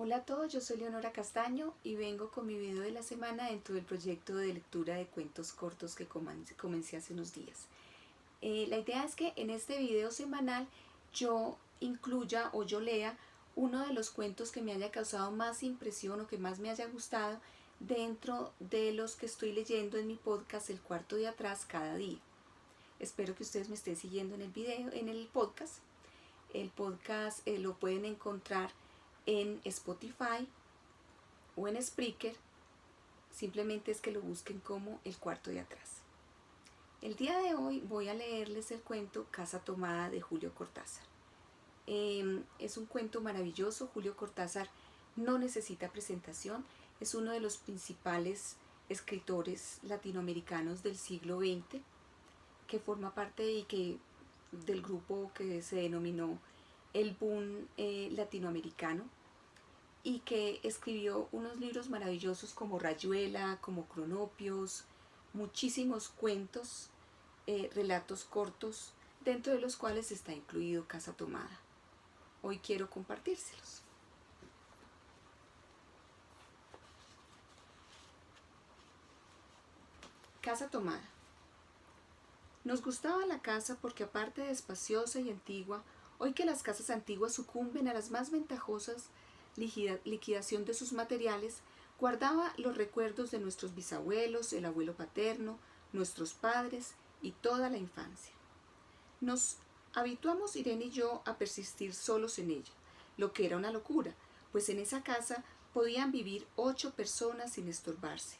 Hola a todos, yo soy Leonora Castaño y vengo con mi video de la semana dentro del proyecto de lectura de cuentos cortos que comencé hace unos días. La idea es que en este video semanal yo incluya o yo lea uno de los cuentos que me haya causado más impresión o que más me haya gustado dentro de los que estoy leyendo en mi podcast El Cuarto de Atrás cada día. Espero que ustedes me estén siguiendo en el video, en el podcast. El podcast lo pueden encontrar en Spotify o en Spreaker. Simplemente es que lo busquen como El Cuarto de Atrás. El día de hoy voy a leerles el cuento Casa Tomada de Julio Cortázar. Es un cuento maravilloso. Julio Cortázar no necesita presentación. Es uno de los principales escritores latinoamericanos del siglo XX, que forma parte del grupo que se denominó el boom latinoamericano, y que escribió unos libros maravillosos como Rayuela, como Cronopios, muchísimos cuentos, relatos cortos, dentro de los cuales está incluido Casa Tomada. Hoy quiero compartírselos. Casa Tomada. Nos gustaba la casa porque, aparte de espaciosa y antigua, hoy que las casas antiguas sucumben a las más ventajosas liquidación de sus materiales, guardaba los recuerdos de nuestros bisabuelos, el abuelo paterno, nuestros padres y toda la infancia. Nos habituamos Irene y yo a persistir solos en ella, lo que era una locura, pues en esa casa podían vivir 8 personas sin estorbarse.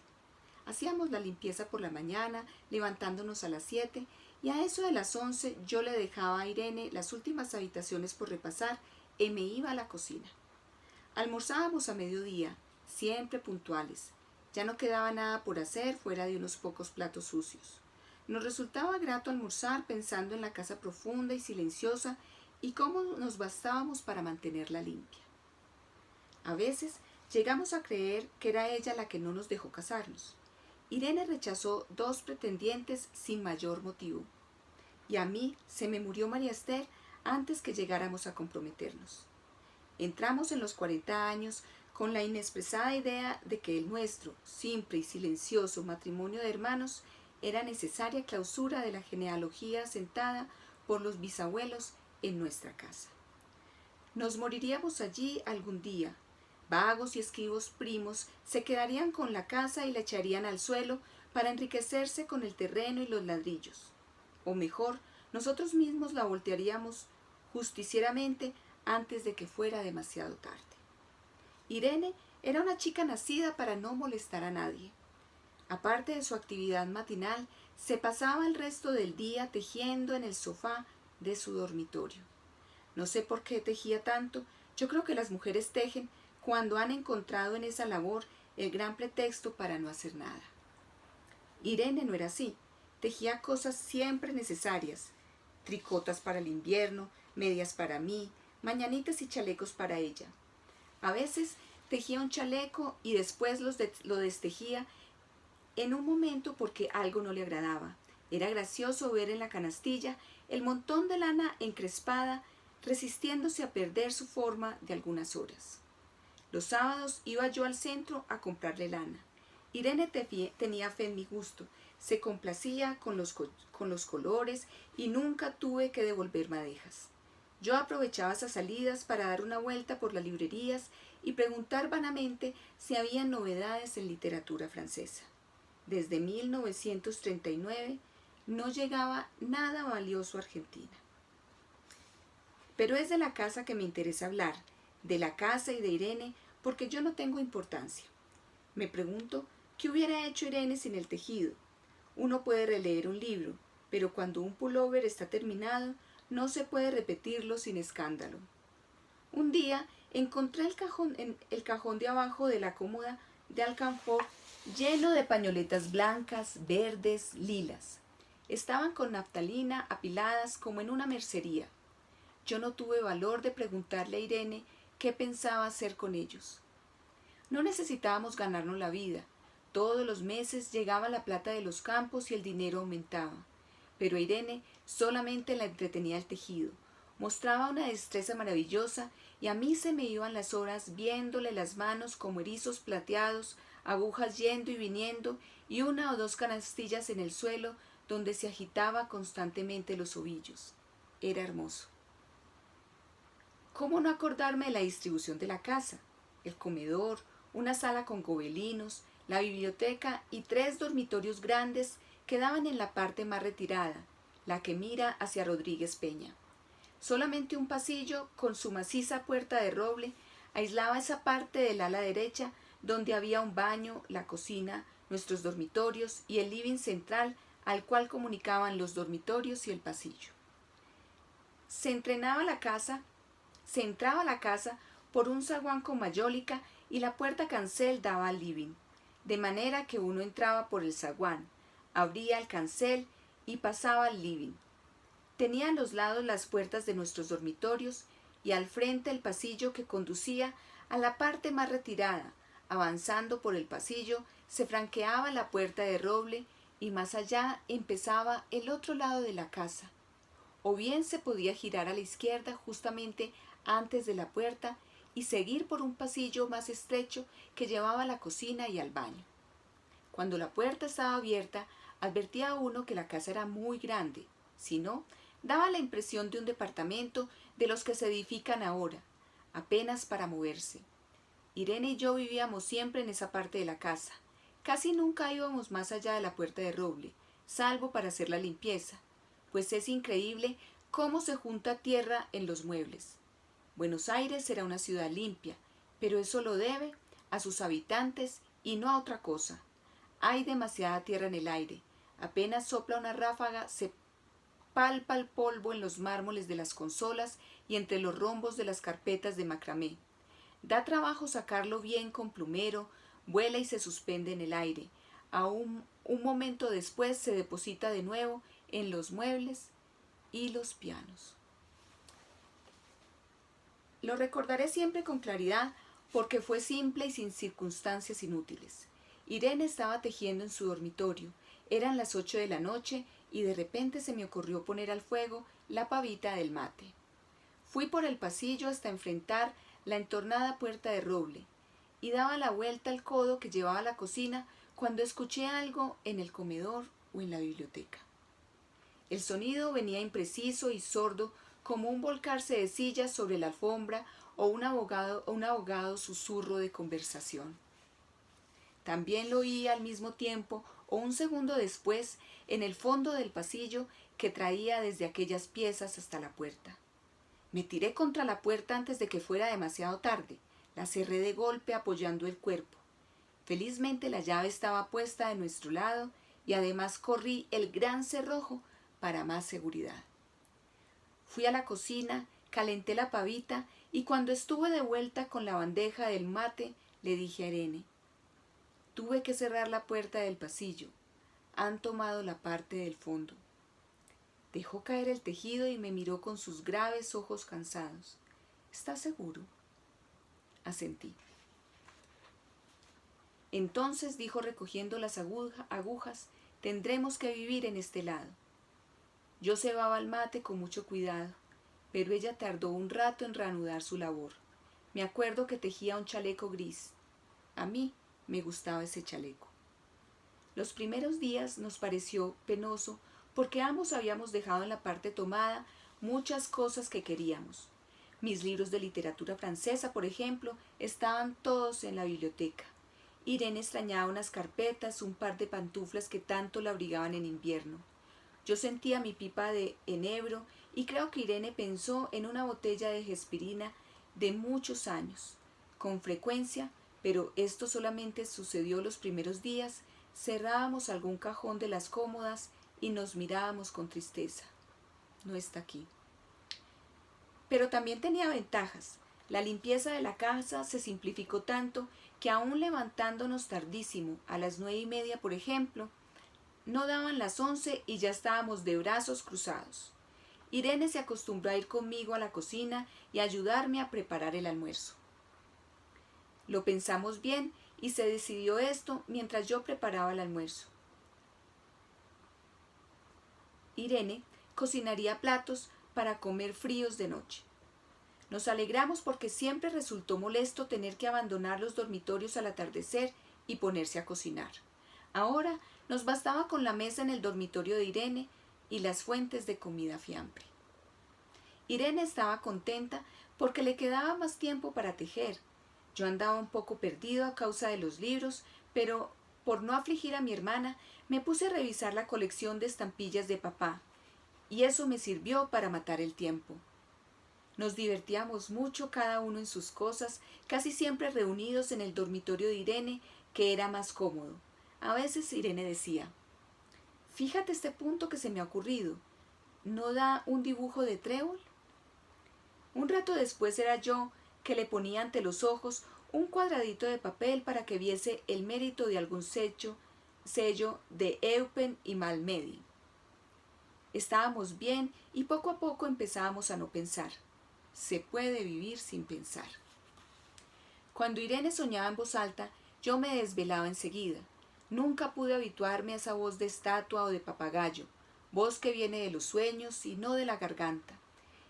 Hacíamos la limpieza por la mañana, levantándonos a las 7, y a eso de las 11 yo le dejaba a Irene las últimas habitaciones por repasar y me iba a la cocina. Almorzábamos a mediodía, siempre puntuales. Ya no quedaba nada por hacer fuera de unos pocos platos sucios. Nos resultaba grato almorzar pensando en la casa profunda y silenciosa y cómo nos bastábamos para mantenerla limpia. A veces llegamos a creer que era ella la que no nos dejó casarnos. Irene rechazó 2 pretendientes sin mayor motivo. Y a mí se me murió María Esther antes que llegáramos a comprometernos. Entramos en los 40 años con la inexpresada idea de que el nuestro, simple y silencioso matrimonio de hermanos, era necesaria clausura de la genealogía asentada por los bisabuelos en nuestra casa. Nos moriríamos allí algún día. Vagos y esquivos primos se quedarían con la casa y la echarían al suelo para enriquecerse con el terreno y los ladrillos. O mejor, nosotros mismos la voltearíamos justicieramente antes de que fuera demasiado tarde. Irene era una chica nacida para no molestar a nadie. Aparte de su actividad matinal, se pasaba el resto del día tejiendo en el sofá de su dormitorio. No sé por qué tejía tanto. Yo creo que las mujeres tejen cuando han encontrado en esa labor el gran pretexto para no hacer nada. Irene no era así. Tejía cosas siempre necesarias: tricotas para el invierno, medias para mí, mañanitas y chalecos para ella. A veces tejía un chaleco y después lo destejía en un momento porque algo no le agradaba. Era gracioso ver en la canastilla el montón de lana encrespada resistiéndose a perder su forma de algunas horas. Los sábados iba yo al centro a comprarle lana. Irene tenía fe en mi gusto, se complacía con los colores y nunca tuve que devolver madejas. Yo aprovechaba esas salidas para dar una vuelta por las librerías y preguntar vanamente si había novedades en literatura francesa. Desde 1939 no llegaba nada valioso a Argentina. Pero es de la casa que me interesa hablar, de la casa y de Irene, porque yo no tengo importancia. Me pregunto, ¿qué hubiera hecho Irene sin el tejido? Uno puede releer un libro, pero cuando un pullover está terminado, no se puede repetirlo sin escándalo. Un día encontré el cajón de abajo de la cómoda de alcanfor lleno de pañoletas blancas, verdes, lilas. Estaban con naftalina apiladas como en una mercería. Yo no tuve valor de preguntarle a Irene qué pensaba hacer con ellos. No necesitábamos ganarnos la vida. Todos los meses llegaba la plata de los campos y el dinero aumentaba. Pero a Irene solamente la entretenía el tejido. Mostraba una destreza maravillosa y a mí se me iban las horas viéndole las manos como erizos plateados, agujas yendo y viniendo, y una o dos canastillas en el suelo donde se agitaba constantemente los ovillos. Era hermoso. ¿Cómo no acordarme de la distribución de la casa? El comedor, una sala con gobelinos, la biblioteca y 3 dormitorios grandes que daban en la parte más retirada, la que mira hacia Rodríguez Peña. Solamente un pasillo, con su maciza puerta de roble, aislaba esa parte del ala derecha donde había un baño, la cocina, nuestros dormitorios y el living central al cual comunicaban los dormitorios y el pasillo. Se entraba a la casa por un zaguán con mayólica y la puerta cancel daba al living, de manera que uno entraba por el zaguán, abría el cancel y pasaba al living. Tenía a los lados las puertas de nuestros dormitorios y al frente el pasillo que conducía a la parte más retirada. Avanzando por el pasillo se franqueaba la puerta de roble y más allá empezaba el otro lado de la casa. O bien se podía girar a la izquierda justamente antes de la puerta y seguir por un pasillo más estrecho que llevaba a la cocina y al baño. Cuando la puerta estaba abierta, advertía a uno que la casa era muy grande. Si no, daba la impresión de un departamento de los que se edifican ahora, apenas para moverse. Irene y yo vivíamos siempre en esa parte de la casa. Casi nunca íbamos más allá de la puerta de roble, salvo para hacer la limpieza, pues es increíble cómo se junta tierra en los muebles. Buenos Aires era una ciudad limpia, pero eso lo debe a sus habitantes y no a otra cosa. Hay demasiada tierra en el aire. Apenas sopla una ráfaga, se palpa el polvo en los mármoles de las consolas y entre los rombos de las carpetas de macramé. Da trabajo sacarlo bien con plumero, vuela y se suspende en el aire. Un momento después se deposita de nuevo en los muebles y los pianos. Lo recordaré siempre con claridad porque fue simple y sin circunstancias inútiles. Irene estaba tejiendo en su dormitorio. Eran las 8 de la noche y de repente se me ocurrió poner al fuego la pavita del mate. Fui por el pasillo hasta enfrentar la entornada puerta de roble y daba la vuelta al codo que llevaba a la cocina cuando escuché algo en el comedor o en la biblioteca. El sonido venía impreciso y sordo como un volcarse de sillas sobre la alfombra o un ahogado susurro de conversación. También lo oí al mismo tiempo o un segundo después en el fondo del pasillo que traía desde aquellas piezas hasta la puerta. Me tiré contra la puerta antes de que fuera demasiado tarde. La cerré de golpe apoyando el cuerpo. Felizmente la llave estaba puesta de nuestro lado y además corrí el gran cerrojo para más seguridad. Fui a la cocina, calenté la pavita y cuando estuve de vuelta con la bandeja del mate le dije a Irene: tuve que cerrar la puerta del pasillo. Han tomado la parte del fondo. Dejó caer el tejido y me miró con sus graves ojos cansados. ¿Estás seguro? Asentí. Entonces dijo recogiendo las agujas, tendremos que vivir en este lado. Yo cebaba el mate con mucho cuidado, pero ella tardó un rato en reanudar su labor. Me acuerdo que tejía un chaleco gris. A mí me gustaba ese chaleco. Los primeros días nos pareció penoso porque ambos habíamos dejado en la parte tomada muchas cosas que queríamos. Mis libros de literatura francesa, por ejemplo, estaban todos en la biblioteca. Irene extrañaba unas carpetas, un par de pantuflas que tanto la abrigaban en invierno. Yo sentía mi pipa de enebro y creo que Irene pensó en una botella de jespirina de muchos años. Con frecuencia, pero esto solamente sucedió los primeros días, cerrábamos algún cajón de las cómodas y nos mirábamos con tristeza. No está aquí. Pero también tenía ventajas. La limpieza de la casa se simplificó tanto que aún levantándonos tardísimo, a las 9:30 por ejemplo, no daban las 11 y ya estábamos de brazos cruzados. Irene se acostumbró a ir conmigo a la cocina y a ayudarme a preparar el almuerzo. Lo pensamos bien y se decidió esto mientras yo preparaba el almuerzo. Irene cocinaría platos para comer fríos de noche. Nos alegramos porque siempre resultó molesto tener que abandonar los dormitorios al atardecer y ponerse a cocinar. Ahora nos bastaba con la mesa en el dormitorio de Irene y las fuentes de comida fiambre. Irene estaba contenta porque le quedaba más tiempo para tejer. Yo andaba un poco perdido a causa de los libros, pero por no afligir a mi hermana, me puse a revisar la colección de estampillas de papá, y eso me sirvió para matar el tiempo. Nos divertíamos mucho cada uno en sus cosas, casi siempre reunidos en el dormitorio de Irene, que era más cómodo. A veces Irene decía: «Fíjate este punto que se me ha ocurrido. ¿No da un dibujo de trébol?». Un rato después era yo que le ponía ante los ojos un cuadradito de papel para que viese el mérito de algún sello de Eupen y Malmedy. Estábamos bien y poco a poco empezábamos a no pensar. Se puede vivir sin pensar. Cuando Irene soñaba en voz alta, yo me desvelaba enseguida. Nunca pude habituarme a esa voz de estatua o de papagayo, voz que viene de los sueños y no de la garganta.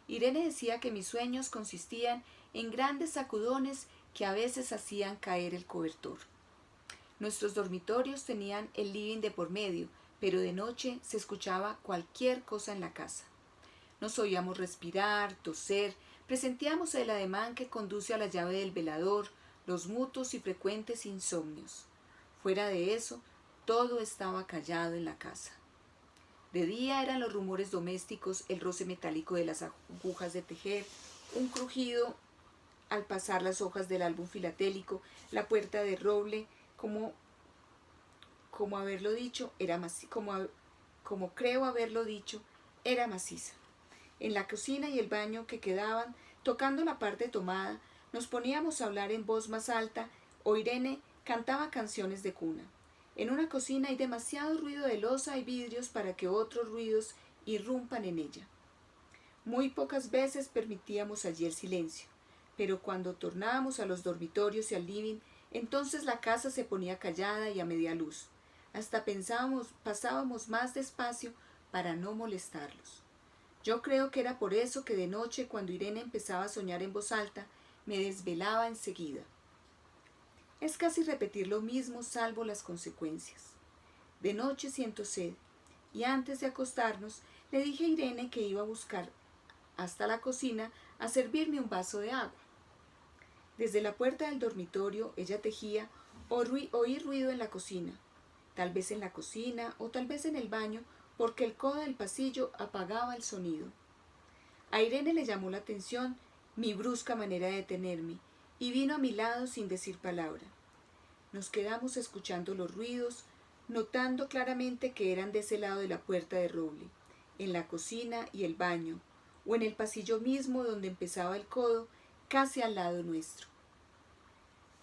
Irene decía que mis sueños consistían en grandes sacudones que a veces hacían caer el cobertor. Nuestros dormitorios tenían el living de por medio, pero de noche se escuchaba cualquier cosa en la casa. Nos oíamos respirar, toser, presentíamos el ademán que conduce a la llave del velador, los mutuos y frecuentes insomnios. Fuera de eso, todo estaba callado en la casa. De día eran los rumores domésticos, el roce metálico de las agujas de tejer, un crujido al pasar las hojas del álbum filatélico, la puerta de roble, como creo haberlo dicho, era maciza. En la cocina y el baño que quedaban, tocando la parte tomada, nos poníamos a hablar en voz más alta o Irene cantaba canciones de cuna. En una cocina hay demasiado ruido de loza y vidrios para que otros ruidos irrumpan en ella. Muy pocas veces permitíamos allí el silencio, pero cuando tornábamos a los dormitorios y al living, entonces la casa se ponía callada y a media luz. Hasta pasábamos más despacio para no molestarlos. Yo creo que era por eso que de noche, cuando Irene empezaba a soñar en voz alta, me desvelaba enseguida. Es casi repetir lo mismo, salvo las consecuencias. De noche siento sed, y antes de acostarnos le dije a Irene que iba a buscar hasta la cocina a servirme un vaso de agua. Desde la puerta del dormitorio ella tejía, oí ruido en la cocina, tal vez en la cocina o tal vez en el baño, porque el codo del pasillo apagaba el sonido. A Irene le llamó la atención mi brusca manera de detenerme, y vino a mi lado sin decir palabra. Nos quedamos escuchando los ruidos, notando claramente que eran de ese lado de la puerta de roble, en la cocina y el baño, o en el pasillo mismo donde empezaba el codo, casi al lado nuestro.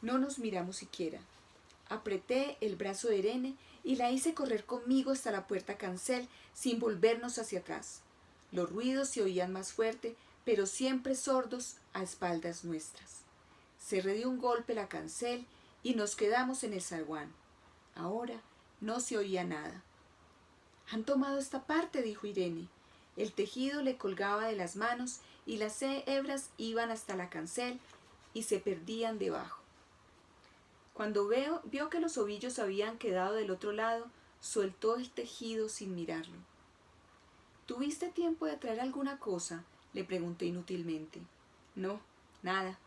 No nos miramos siquiera. Apreté el brazo de Irene y la hice correr conmigo hasta la puerta cancel sin volvernos hacia atrás. Los ruidos se oían más fuerte, pero siempre sordos a espaldas nuestras. Cerré de un golpe la cancel y nos quedamos en el zaguán. Ahora no se oía nada. «Han tomado esta parte», dijo Irene. El tejido le colgaba de las manos y las hebras iban hasta la cancel y se perdían debajo. Cuando vio que los ovillos habían quedado del otro lado, soltó el tejido sin mirarlo. «¿Tuviste tiempo de traer alguna cosa?», le pregunté inútilmente. «No, nada».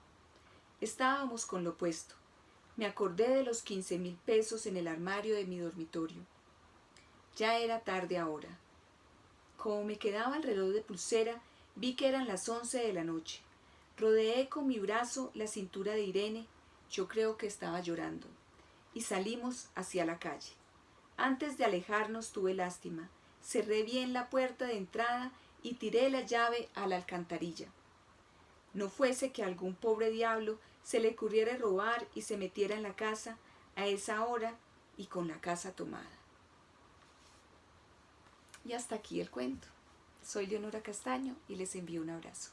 Estábamos con lo puesto. Me acordé de los 15,000 pesos en el armario de mi dormitorio. Ya era tarde ahora. Como me quedaba el reloj de pulsera, vi que eran las 11 de la noche. Rodeé con mi brazo la cintura de Irene, yo creo que estaba llorando, y salimos hacia la calle. Antes de alejarnos tuve lástima. Cerré bien la puerta de entrada y tiré la llave a la alcantarilla. No fuese que a algún pobre diablo se le ocurriera robar y se metiera en la casa a esa hora y con la casa tomada. Y hasta aquí el cuento. Soy Leonora Castaño y les envío un abrazo.